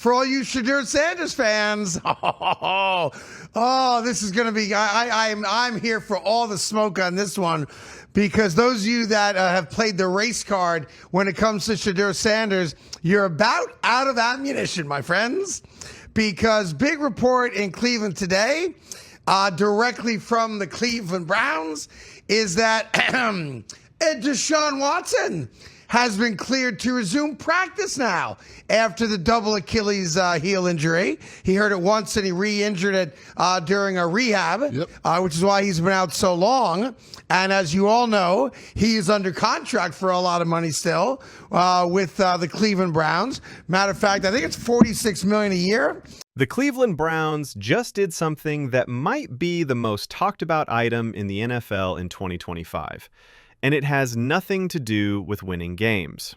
for all you Shedeur Sanders fans. Oh, this is going to be, I'm here for all the smoke on this one, because those of you that have played the race card when it comes to Shedeur Sanders, you're about out of ammunition, my friends, because big report in Cleveland today, directly from the Cleveland Browns, is that Deshaun Watson has been cleared to resume practice now after the double Achilles heel injury. He hurt it once and he re-injured it during a rehab, which is why he's been out so long. And as you all know, he is under contract for a lot of money still with the Cleveland Browns. Matter of fact, I think it's $46 million a year. The Cleveland Browns just did something that might be the most talked about item in the NFL in 2025. And it has nothing to do with winning games.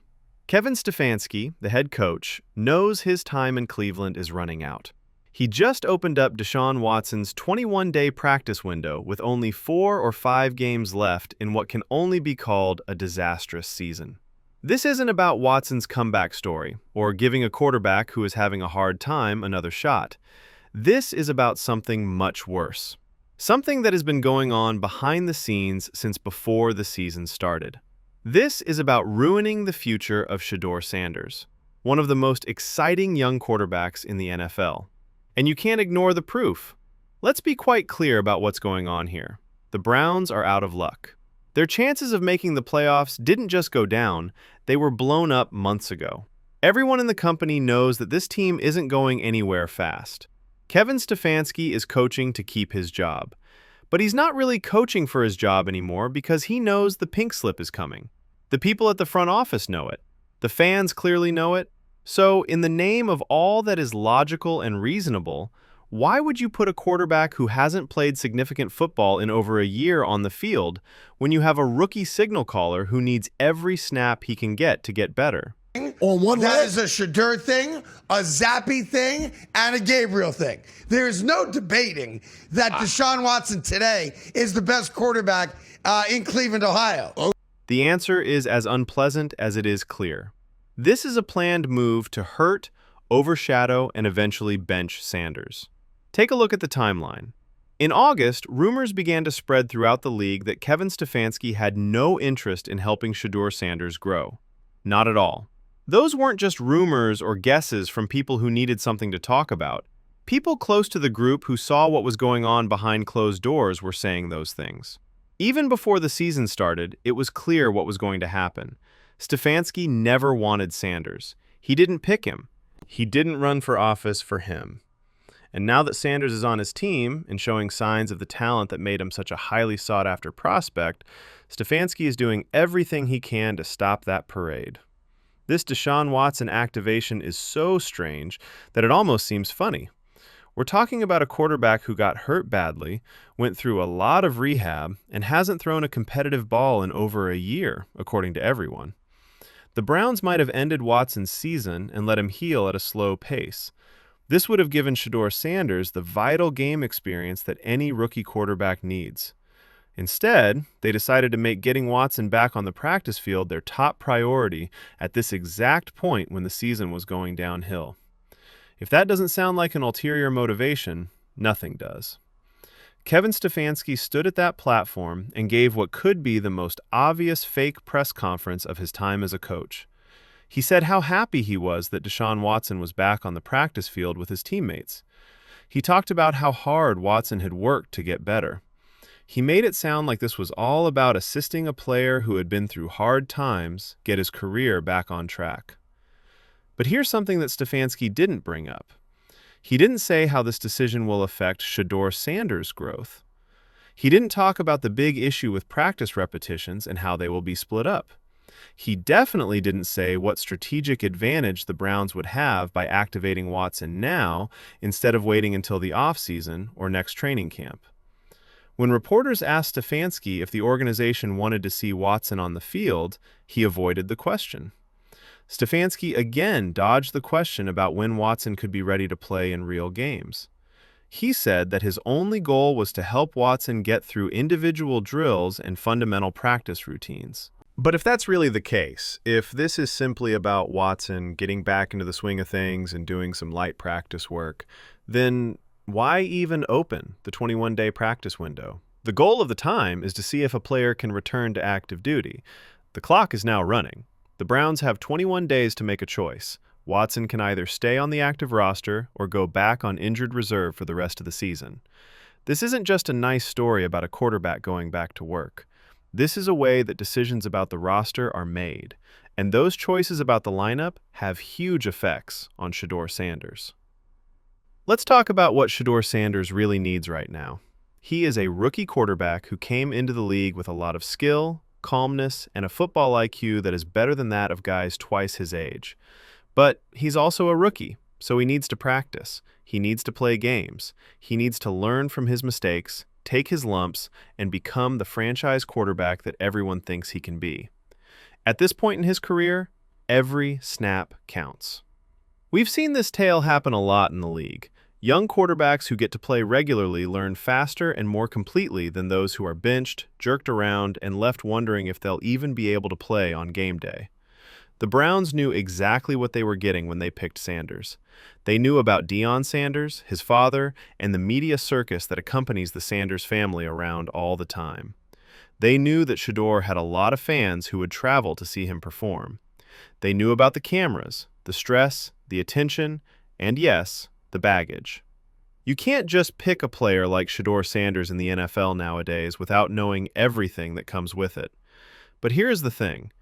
Kevin Stefanski, the head coach, knows his time in Cleveland is running out. He just opened up Deshaun Watson's 21-day practice window with only 4 or 5 games left in what can only be called a disastrous season. This isn't about Watson's comeback story or giving a quarterback who is having a hard time another shot. This is about something much worse. Something that has been going on behind the scenes since before the season started. This is about ruining the future of Shedeur Sanders, one of the most exciting young quarterbacks in the NFL. And you can't ignore the proof. Let's be quite clear about what's going on here. The Browns are out of luck. Their chances of making the playoffs didn't just go down, they were blown up months ago. Everyone in the company knows that this team isn't going anywhere fast. Kevin Stefanski is coaching to keep his job. But he's not really coaching for his job anymore because he knows the pink slip is coming. The people at the front office know it. The fans clearly know it. So, in the name of all that is logical and reasonable, why would you put a quarterback who hasn't played significant football in over a year on the field when you have a rookie signal caller who needs every snap he can get to get better? On one that is a Shedeur thing, a Zappy thing, and a Gabriel thing. There is no debating that Deshaun Watson today is the best quarterback in Cleveland, Ohio. The answer is as unpleasant as it is clear. This is a planned move to hurt, overshadow, and eventually bench Sanders. Take a look at the timeline. In August, rumors began to spread throughout the league that Kevin Stefanski had no interest in helping Shedeur Sanders grow. Not at all. Those weren't just rumors or guesses from people who needed something to talk about. People close to the group who saw what was going on behind closed doors were saying those things. Even before the season started, it was clear what was going to happen. Stefanski never wanted Sanders. He didn't pick him. He didn't run for office for him. And now that Sanders is on his team and showing signs of the talent that made him such a highly sought-after prospect, Stefanski is doing everything he can to stop that parade. This Deshaun Watson activation is so strange that it almost seems funny. We're talking about a quarterback who got hurt badly, went through a lot of rehab, and hasn't thrown a competitive ball in over a year, according to everyone. The Browns might have ended Watson's season and let him heal at a slow pace. This would have given Shedeur Sanders the vital game experience that any rookie quarterback needs. Instead, they decided to make getting Watson back on the practice field their top priority at this exact point when the season was going downhill. If that doesn't sound like an ulterior motivation, nothing does. Kevin Stefanski stood at that platform and gave what could be the most obvious fake press conference of his time as a coach. He said how happy he was that Deshaun Watson was back on the practice field with his teammates. He talked about how hard Watson had worked to get better. He made it sound like this was all about assisting a player who had been through hard times get his career back on track. But here's something that Stefanski didn't bring up. He didn't say how this decision will affect Shedeur Sanders' growth. He didn't talk about the big issue with practice repetitions and how they will be split up. He definitely didn't say what strategic advantage the Browns would have by activating Watson now instead of waiting until the offseason or next training camp. When reporters asked Stefanski if the organization wanted to see Watson on the field, he avoided the question. Stefanski again dodged the question about when Watson could be ready to play in real games. He said that his only goal was to help Watson get through individual drills and fundamental practice routines. But if that's really the case, if this is simply about Watson getting back into the swing of things and doing some light practice work, then why even open the 21-day practice window? The goal of the time is to see if a player can return to active duty. The clock is now running. The Browns have 21 days to make a choice. Watson can either stay on the active roster or go back on injured reserve for the rest of the season. This isn't just a nice story about a quarterback going back to work. This is a way that decisions about the roster are made, and those choices about the lineup have huge effects on Shedeur Sanders. Let's talk about what Shedeur Sanders really needs right now. He is a rookie quarterback who came into the league with a lot of skill, calmness, and a football IQ that is better than that of guys twice his age. But he's also a rookie, so he needs to practice. He needs to play games. He needs to learn from his mistakes, take his lumps, and become the franchise quarterback that everyone thinks he can be. At this point in his career, every snap counts. We've seen this tale happen a lot in the league. Young quarterbacks who get to play regularly learn faster and more completely than those who are benched, jerked around, and left wondering if they'll even be able to play on game day. The Browns knew exactly what they were getting when they picked Sanders. They knew about Deion Sanders, his father, and the media circus that accompanies the Sanders family around all the time. They knew that Shedeur had a lot of fans who would travel to see him perform. They knew about the cameras, the stress, the attention, and yes, the baggage. You can't just pick a player like Shedeur Sanders in the NFL nowadays without knowing everything that comes with it. But here's the thing.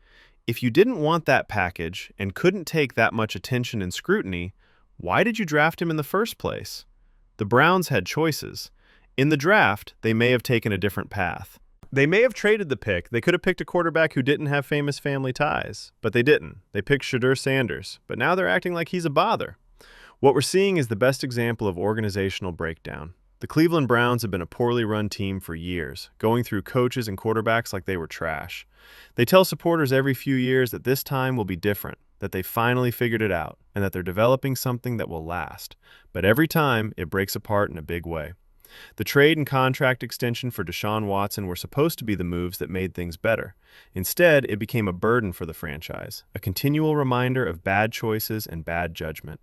If you didn't want that package and couldn't take that much attention and scrutiny, why did you draft him in the first place? The Browns had choices. In the draft, they may have taken a different path. They may have traded the pick. They could have picked a quarterback who didn't have famous family ties, but they didn't. They picked Shedeur Sanders, but now they're acting like he's a bother. What we're seeing is the best example of organizational breakdown. The Cleveland Browns have been a poorly run team for years, going through coaches and quarterbacks like they were trash. They tell supporters every few years that this time will be different, that they finally figured it out, and that they're developing something that will last. But every time, it breaks apart in a big way. The trade and contract extension for Deshaun Watson were supposed to be the moves that made things better. Instead, it became a burden for the franchise, a continual reminder of bad choices and bad judgment.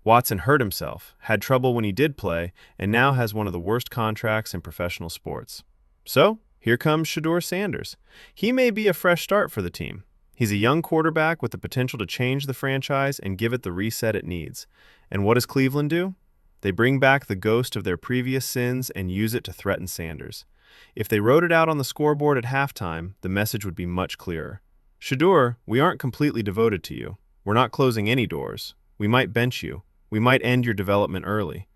Watson hurt himself, had trouble when he did play, and now has one of the worst contracts in professional sports. So, here comes Shedeur Sanders. He may be a fresh start for the team. He's a young quarterback with the potential to change the franchise and give it the reset it needs. And what does Cleveland do? They bring back the ghost of their previous sins and use it to threaten Sanders. If they wrote it out on the scoreboard at halftime, the message would be much clearer. Shedeur, we aren't completely devoted to you. We're not closing any doors. We might bench you. We might end your development early.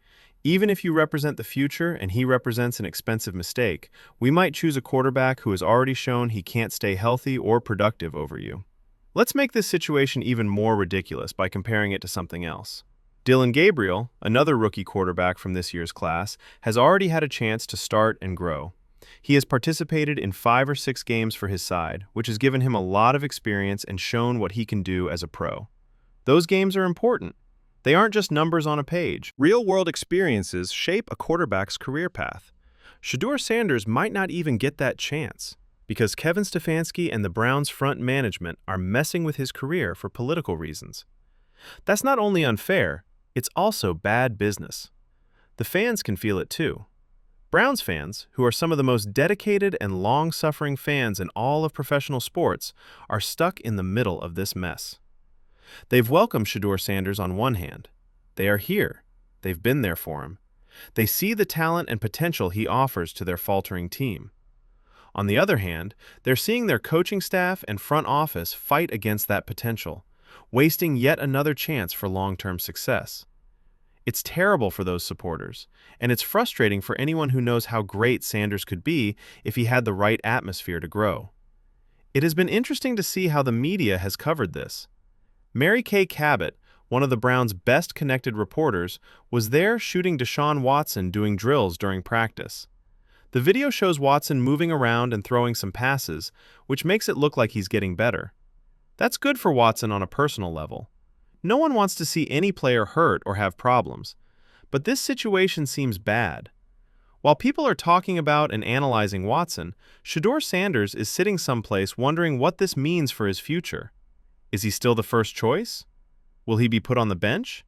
Even if you represent the future and he represents an expensive mistake, we might choose a quarterback who has already shown he can't stay healthy or productive over you. Let's make this situation even more ridiculous by comparing it to something else. Dillon Gabriel, another rookie quarterback from this year's class, has already had a chance to start and grow. He has participated in 5 or 6 games for his side, which has given him a lot of experience and shown what he can do as a pro. Those games are important. They aren't just numbers on a page. Real-world experiences shape a quarterback's career path. Shedeur Sanders might not even get that chance because Kevin Stefanski and the Browns' front management are messing with his career for political reasons. That's not only unfair, it's also bad business. The fans can feel it too. Browns fans, who are some of the most dedicated and long-suffering fans in all of professional sports, are stuck in the middle of this mess. They've welcomed Shedeur Sanders on one hand. They are here. They've been there for him. They see the talent and potential he offers to their faltering team. On the other hand, they're seeing their coaching staff and front office fight against that potential, wasting yet another chance for long-term success. It's terrible for those supporters, and it's frustrating for anyone who knows how great Sanders could be if he had the right atmosphere to grow. It has been interesting to see how the media has covered this. Mary Kay Cabot, one of the Browns' best-connected reporters, was there shooting Deshaun Watson doing drills during practice. The video shows Watson moving around and throwing some passes, which makes it look like he's getting better. That's good for Watson on a personal level. No one wants to see any player hurt or have problems, but this situation seems bad. While people are talking about and analyzing Watson, Shedeur Sanders is sitting someplace wondering what this means for his future. Is he still the first choice? Will he be put on the bench?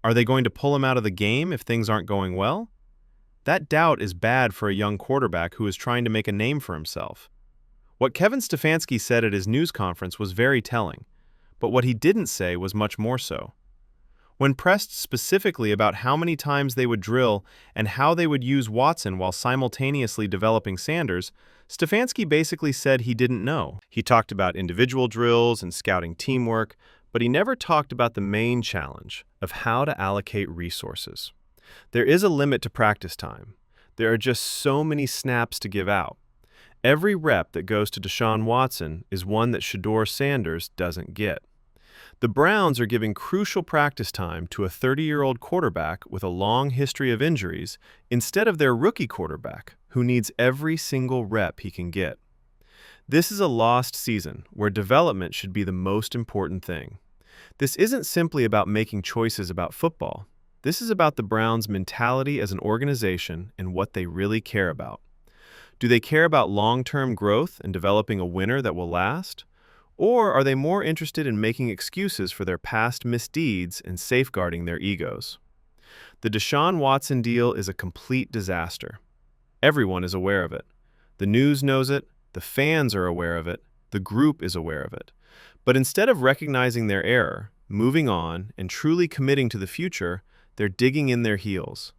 Are they going to pull him out of the game if things aren't going well? That doubt is bad for a young quarterback who is trying to make a name for himself. What Kevin Stefanski said at his news conference was very telling, but what he didn't say was much more so. When pressed specifically about how many times they would drill and how they would use Watson while simultaneously developing Sanders, Stefanski basically said he didn't know. He talked about individual drills and scouting teamwork, but he never talked about the main challenge of how to allocate resources. There is a limit to practice time. There are just so many snaps to give out. Every rep that goes to Deshaun Watson is one that Shedeur Sanders doesn't get. The Browns are giving crucial practice time to a 30-year-old quarterback with a long history of injuries instead of their rookie quarterback, who needs every single rep he can get. This is a lost season where development should be the most important thing. This isn't simply about making choices about football. This is about the Browns' mentality as an organization and what they really care about. Do they care about long-term growth and developing a winner that will last? Or are they more interested in making excuses for their past misdeeds and safeguarding their egos? The Deshaun Watson deal is a complete disaster. Everyone is aware of it. The news knows it, the fans are aware of it, the group is aware of it. But instead of recognizing their error, moving on, and truly committing to the future, they're digging in their heels.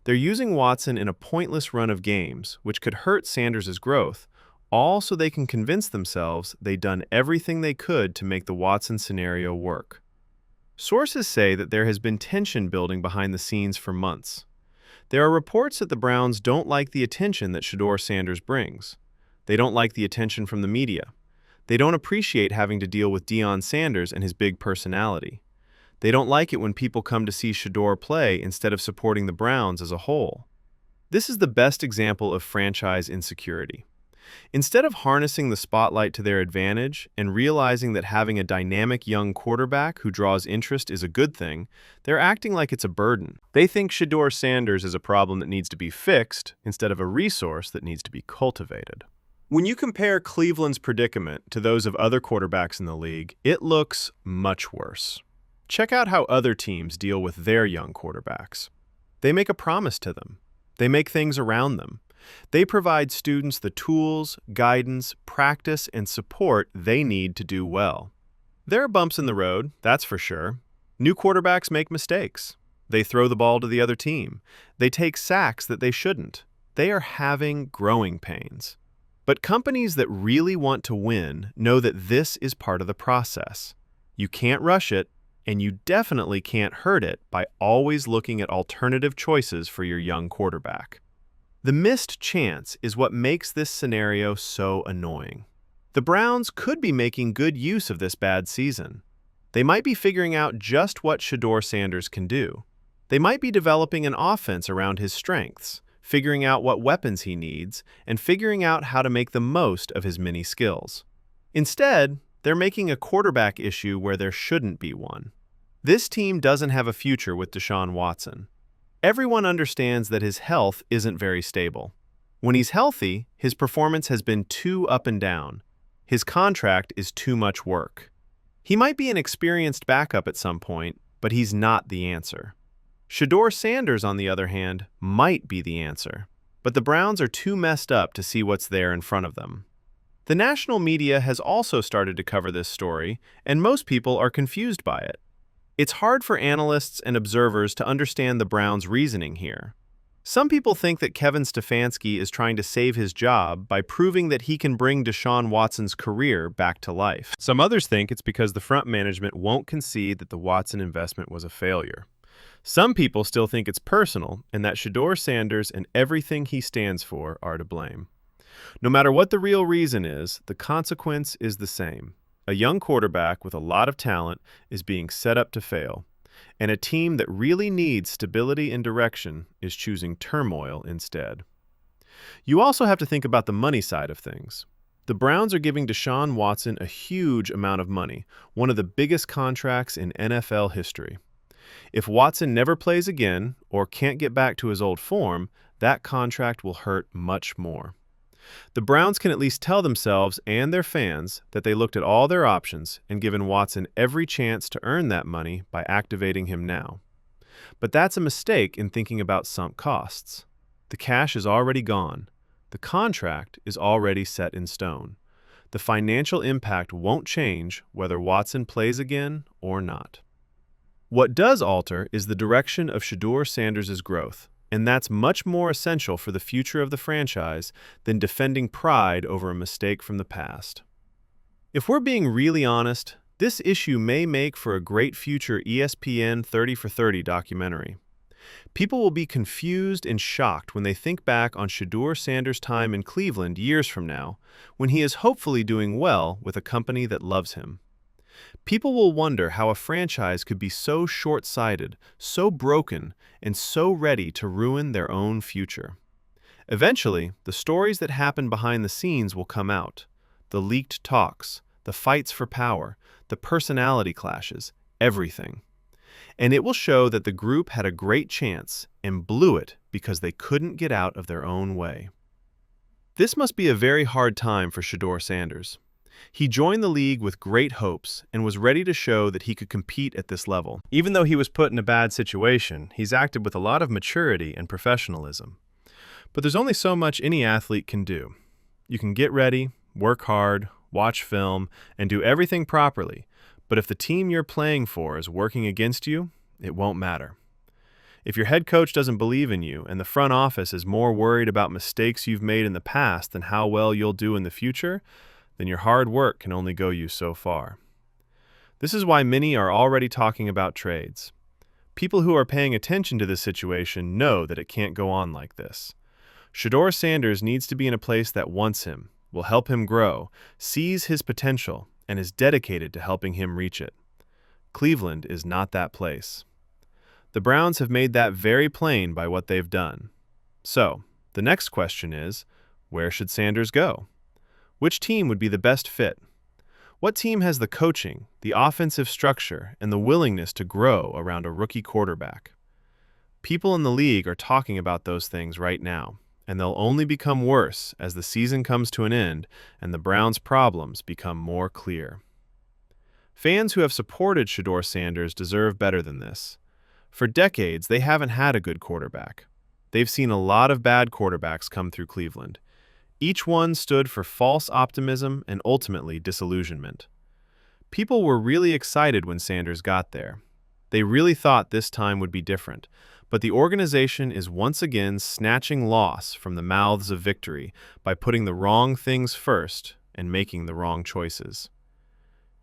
They're using Watson in a pointless run of games, which could hurt Sanders' growth, all so they can convince themselves they'd done everything they could to make the Watson scenario work. Sources say that there has been tension building behind the scenes for months. There are reports that the Browns don't like the attention that Shedeur Sanders brings. They don't like the attention from the media. They don't appreciate having to deal with Deion Sanders and his big personality. They don't like it when people come to see Shedeur play instead of supporting the Browns as a whole. This is the best example of franchise insecurity. Instead of harnessing the spotlight to their advantage and realizing that having a dynamic young quarterback who draws interest is a good thing, they're acting like it's a burden. They think Shedeur Sanders is a problem that needs to be fixed instead of a resource that needs to be cultivated. When you compare Cleveland's predicament to those of other quarterbacks in the league, it looks much worse. Check out how other teams deal with their young quarterbacks. They make a promise to them. They make things around them. They provide students the tools, guidance, practice, and support they need to do well. There are bumps in the road, that's for sure. New quarterbacks make mistakes. They throw the ball to the other team. They take sacks that they shouldn't. They are having growing pains. But companies that really want to win know that this is part of the process. You can't rush it, and you definitely can't hurt it by always looking at alternative choices for your young quarterback. The missed chance is what makes this scenario so annoying. The Browns could be making good use of this bad season. They might be figuring out just what Shedeur Sanders can do. They might be developing an offense around his strengths, figuring out what weapons he needs, and figuring out how to make the most of his many skills. Instead, they're making a quarterback issue where there shouldn't be one. This team doesn't have a future with Deshaun Watson. Everyone understands that his health isn't very stable. When he's healthy, his performance has been too up and down. His contract is too much work. He might be an experienced backup at some point, but he's not the answer. Shedeur Sanders, on the other hand, might be the answer, but the Browns are too messed up to see what's there in front of them. The national media has also started to cover this story, and most people are confused by it. It's hard for analysts and observers to understand the Browns' reasoning here. Some people think that Kevin Stefanski is trying to save his job by proving that he can bring Deshaun Watson's career back to life. Some others think it's because the front management won't concede that the Watson investment was a failure. Some people still think it's personal and that Shedeur Sanders and everything he stands for are to blame. No matter what the real reason is, the consequence is the same. A young quarterback with a lot of talent is being set up to fail, and a team that really needs stability and direction is choosing turmoil instead. You also have to think about the money side of things. The Browns are giving Deshaun Watson a huge amount of money, one of the biggest contracts in NFL history. If Watson never plays again or can't get back to his old form, that contract will hurt much more. The Browns can at least tell themselves and their fans that they looked at all their options and given Watson every chance to earn that money by activating him now. But that's a mistake in thinking about sunk costs. The cash is already gone. The contract is already set in stone. The financial impact won't change whether Watson plays again or not. What does alter is the direction of Shedeur Sanders' growth, and that's much more essential for the future of the franchise than defending pride over a mistake from the past. If we're being really honest, this issue may make for a great future ESPN 30 for 30 documentary. People will be confused and shocked when they think back on Shedeur Sanders' time in Cleveland years from now, when he is hopefully doing well with a company that loves him. People will wonder how a franchise could be so short-sighted, so broken, and so ready to ruin their own future. Eventually, the stories that happen behind the scenes will come out. The leaked talks, the fights for power, the personality clashes, everything. And it will show that the group had a great chance and blew it because they couldn't get out of their own way. This must be a very hard time for Shedeur Sanders. He joined the league with great hopes and was ready to show that he could compete at this level. Even though he was put in a bad situation, he's acted with a lot of maturity and professionalism. But there's only so much any athlete can do. You can get ready, work hard, watch film, and do everything properly, but if the team you're playing for is working against you, it won't matter. If your head coach doesn't believe in you and the front office is more worried about mistakes you've made in the past than how well you'll do in the future, then your hard work can only go you so far. This is why many are already talking about trades. People who are paying attention to this situation know that it can't go on like this. Shedeur Sanders needs to be in a place that wants him, will help him grow, sees his potential, and is dedicated to helping him reach it. Cleveland is not that place. The Browns have made that very plain by what they've done. So, the next question is, where should Sanders go? Which team would be the best fit? What team has the coaching, the offensive structure, and the willingness to grow around a rookie quarterback? People in the league are talking about those things right now, and they'll only become worse as the season comes to an end and the Browns' problems become more clear. Fans who have supported Shedeur Sanders deserve better than this. For decades, they haven't had a good quarterback. They've seen a lot of bad quarterbacks come through Cleveland. Each one stood for false optimism and ultimately disillusionment. People were really excited when Sanders got there. They really thought this time would be different, but the organization is once again snatching loss from the mouths of victory by putting the wrong things first and making the wrong choices.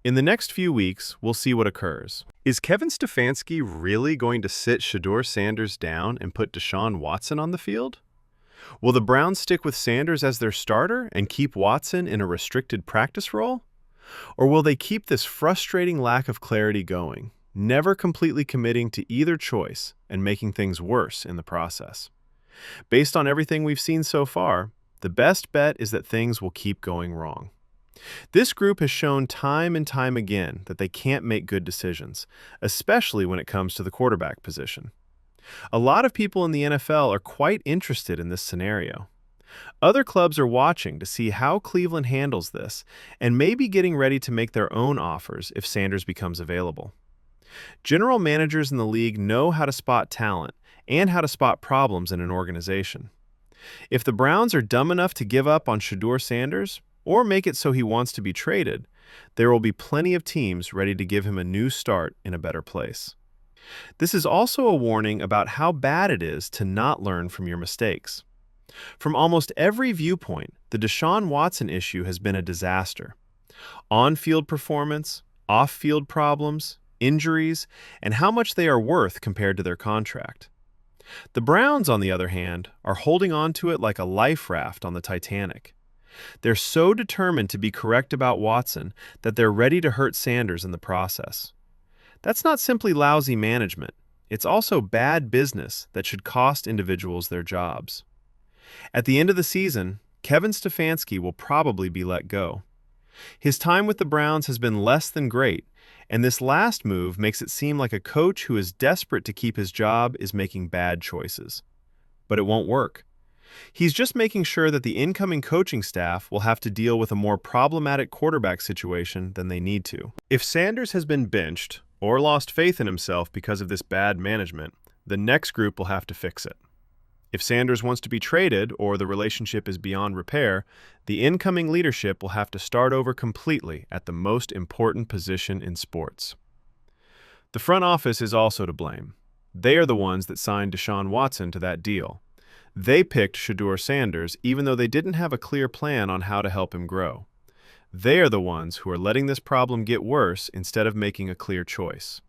In the next few weeks, we'll see what occurs. Is Kevin Stefanski really going to sit Shedeur Sanders down and put Deshaun Watson on the field? Will the Browns stick with Sanders as their starter and keep Watson in a restricted practice role? Or will they keep this frustrating lack of clarity going, never completely committing to either choice and making things worse in the process? Based on everything we've seen so far, the best bet is that things will keep going wrong. This group has shown time and time again that they can't make good decisions, especially when it comes to the quarterback position. A lot of people in the NFL are quite interested in this scenario. Other clubs are watching to see how Cleveland handles this and may be getting ready to make their own offers if Sanders becomes available. General managers in the league know how to spot talent and how to spot problems in an organization. If the Browns are dumb enough to give up on Shedeur Sanders or make it so he wants to be traded, there will be plenty of teams ready to give him a new start in a better place. This is also a warning about how bad it is to not learn from your mistakes. From almost every viewpoint, the Deshaun Watson issue has been a disaster. On-field performance, off-field problems, injuries, and how much they are worth compared to their contract. The Browns, on the other hand, are holding on to it like a life raft on the Titanic. They're so determined to be correct about Watson that they're ready to hurt Sanders in the process. That's not simply lousy management. It's also bad business that should cost individuals their jobs. At the end of the season, Kevin Stefanski will probably be let go. His time with the Browns has been less than great, and this last move makes it seem like a coach who is desperate to keep his job is making bad choices. But it won't work. He's just making sure that the incoming coaching staff will have to deal with a more problematic quarterback situation than they need to. If Sanders has been benched or lost faith in himself because of this bad management, the next group will have to fix it. If Sanders wants to be traded or the relationship is beyond repair, the incoming leadership will have to start over completely at the most important position in sports. The front office is also to blame. They are the ones that signed Deshaun Watson to that deal. They picked Shedeur Sanders even though they didn't have a clear plan on how to help him grow. They are the ones who are letting this problem get worse instead of making a clear choice.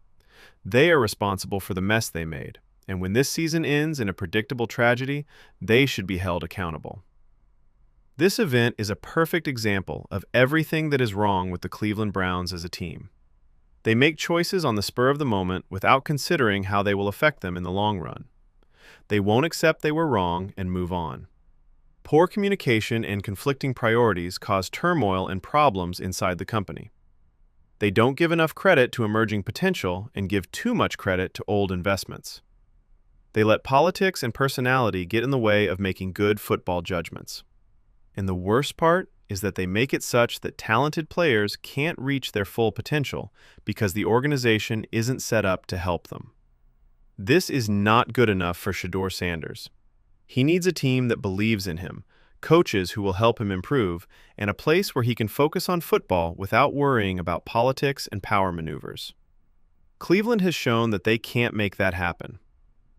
They are responsible for the mess they made, and when this season ends in a predictable tragedy, they should be held accountable. This event is a perfect example of everything that is wrong with the Cleveland Browns as a team. They make choices on the spur of the moment without considering how they will affect them in the long run. They won't accept they were wrong and move on. Poor communication and conflicting priorities cause turmoil and problems inside the company. They don't give enough credit to emerging potential and give too much credit to old investments. They let politics and personality get in the way of making good football judgments. And the worst part is that they make it such that talented players can't reach their full potential because the organization isn't set up to help them. This is not good enough for Shedeur Sanders. He needs a team that believes in him, coaches who will help him improve, and a place where he can focus on football without worrying about politics and power maneuvers. Cleveland has shown that they can't make that happen.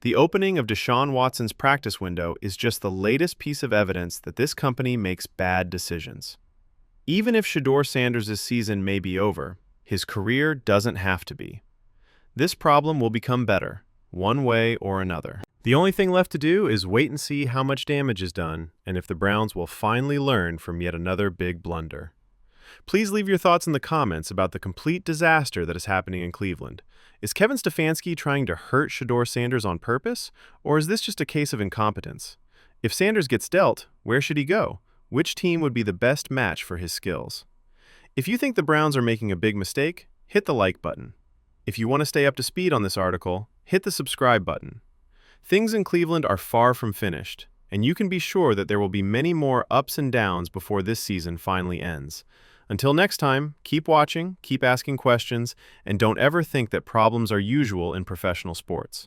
The opening of Deshaun Watson's practice window is just the latest piece of evidence that this company makes bad decisions. Even if Shedeur Sanders' season may be over, his career doesn't have to be. This problem will become better, one way or another. The only thing left to do is wait and see how much damage is done and if the Browns will finally learn from yet another big blunder. Please leave your thoughts in the comments about the complete disaster that is happening in Cleveland. Is Kevin Stefanski trying to hurt Shedeur Sanders on purpose, or is this just a case of incompetence? If Sanders gets dealt, where should he go? Which team would be the best match for his skills? If you think the Browns are making a big mistake, hit the like button. If you want to stay up to speed on this article, hit the subscribe button. Things in Cleveland are far from finished, and you can be sure that there will be many more ups and downs before this season finally ends. Until next time, keep watching, keep asking questions, and don't ever think that problems are usual in professional sports.